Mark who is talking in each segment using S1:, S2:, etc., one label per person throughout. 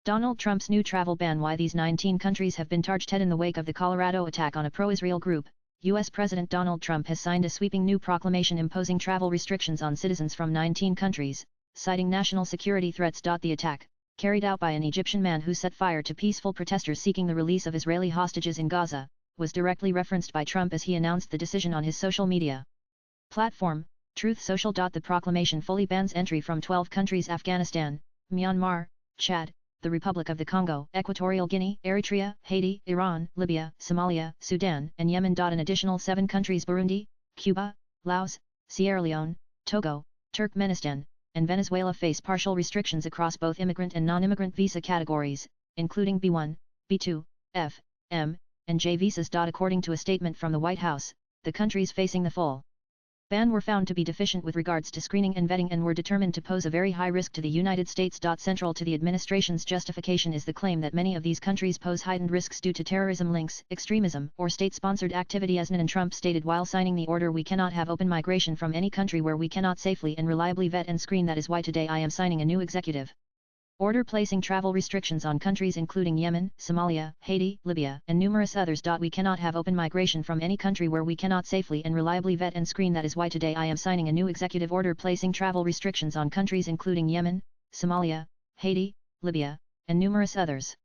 S1: Donald Trump's new travel ban. Why these 19 countries have been targeted in the wake of the Colorado attack on a pro-Israel group. U.S. President Donald Trump has signed a sweeping new proclamation imposing travel restrictions on citizens from 19 countries, citing national security threats. The attack, carried out by an Egyptian man who set fire to peaceful protesters seeking the release of Israeli hostages in Gaza, was directly referenced by Trump as he announced the decision on his social media platform, Truth Social. The proclamation fully bans entry from 12 countries: Afghanistan, Myanmar, Chad, the Republic of the Congo, Equatorial Guinea, Eritrea, Haiti, Iran, Libya, Somalia, Sudan, and Yemen. An additional 7 countries: Burundi, Cuba, Laos, Sierra Leone, Togo, Turkmenistan, and Venezuela face partial restrictions across both immigrant and non-immigrant visa categories, including B1, B2, F, M, and J visas. According to a statement from the White House, the countries facing the full ban were found to be deficient with regards to screening and vetting and were determined to pose a very high risk to the United States. Central to the administration's justification is the claim that many of these countries pose heightened risks due to terrorism links, extremism, or state-sponsored activity. As and Trump stated while signing the order, "We cannot have open migration from any country where we cannot safely and reliably vet and screen. That is why today I am signing a new executive order placing travel restrictions on countries including Yemen, Somalia, Haiti, Libya, and numerous others. We cannot have open migration from any country where we cannot safely and reliably vet and screen. That is why today I am signing a new executive order placing travel restrictions on countries including Yemen, Somalia, Haiti, Libya, and numerous others."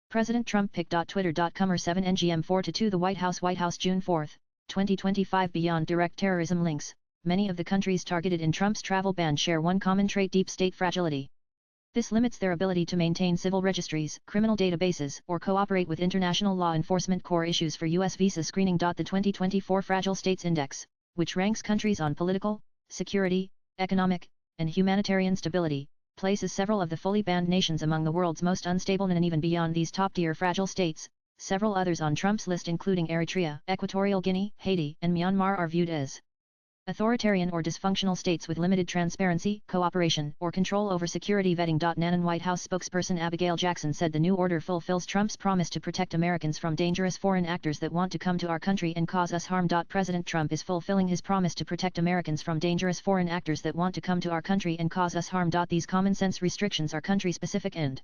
S1: President Trump pic.twitter.com or 7 NGM 4-2 The White House June 4, 2025. Beyond direct terrorism links, many of the countries targeted in Trump's travel ban share one common trait: deep state fragility. This limits their ability to maintain civil registries, criminal databases, or cooperate with international law enforcement. Core issues for U.S. visa screening. The 2024 Fragile States Index, which ranks countries on political, security, economic, and humanitarian stability, places several of the fully banned nations among the world's most unstable, and even beyond these top-tier fragile states, several others on Trump's list including Eritrea, Equatorial Guinea, Haiti, and Myanmar are viewed as authoritarian or dysfunctional states with limited transparency, cooperation, or control over security vetting. NAN White House spokesperson Abigail Jackson said the new order fulfills Trump's promise to protect Americans from dangerous foreign actors that want to come to our country and cause us harm. President Trump is fulfilling his promise to protect Americans from dangerous foreign actors that want to come to our country and cause us harm. These common sense restrictions are country specific and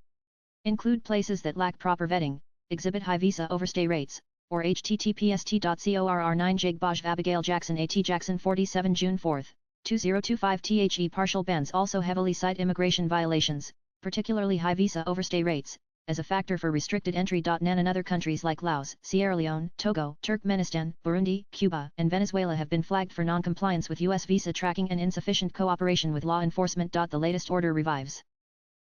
S1: include places that lack proper vetting, exhibit high visa overstay rates, or https://corr9 Jagbaj Abigail Jackson AT Jackson 47 June 4, 2025 The partial bans also heavily cite immigration violations, particularly high visa overstay rates, as a factor for restricted entry. NAN and other countries like Laos, Sierra Leone, Togo, Turkmenistan, Burundi, Cuba, and Venezuela have been flagged for non-compliance with U.S. visa tracking and insufficient cooperation with law enforcement. The latest order revives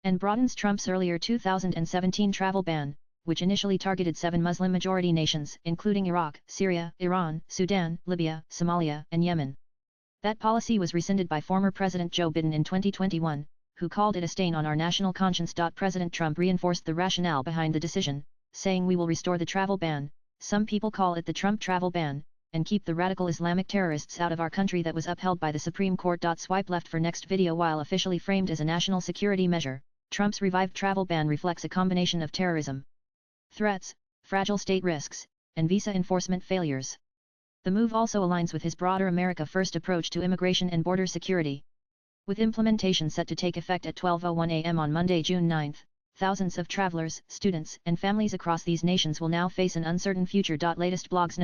S1: and broadens Trump's earlier 2017 travel ban, which initially targeted 7 Muslim-majority nations, including Iraq, Syria, Iran, Sudan, Libya, Somalia, and Yemen. That policy was rescinded by former President Joe Biden in 2021, who called it a stain on our national conscience. President Trump reinforced the rationale behind the decision, saying we will restore the travel ban, some people call it the Trump travel ban, and keep the radical Islamic terrorists out of our country. That was upheld by the Supreme Court. Swipe left for next video. While officially framed as a national security measure, Trump's revived travel ban reflects a combination of terrorism threats, fragile state risks, and visa enforcement failures. The move also aligns with his broader America First approach to immigration and border security. With implementation set to take effect at 12:01 a.m. on Monday, June 9, thousands of travelers, students, and families across these nations will now face an uncertain future. Latest blogs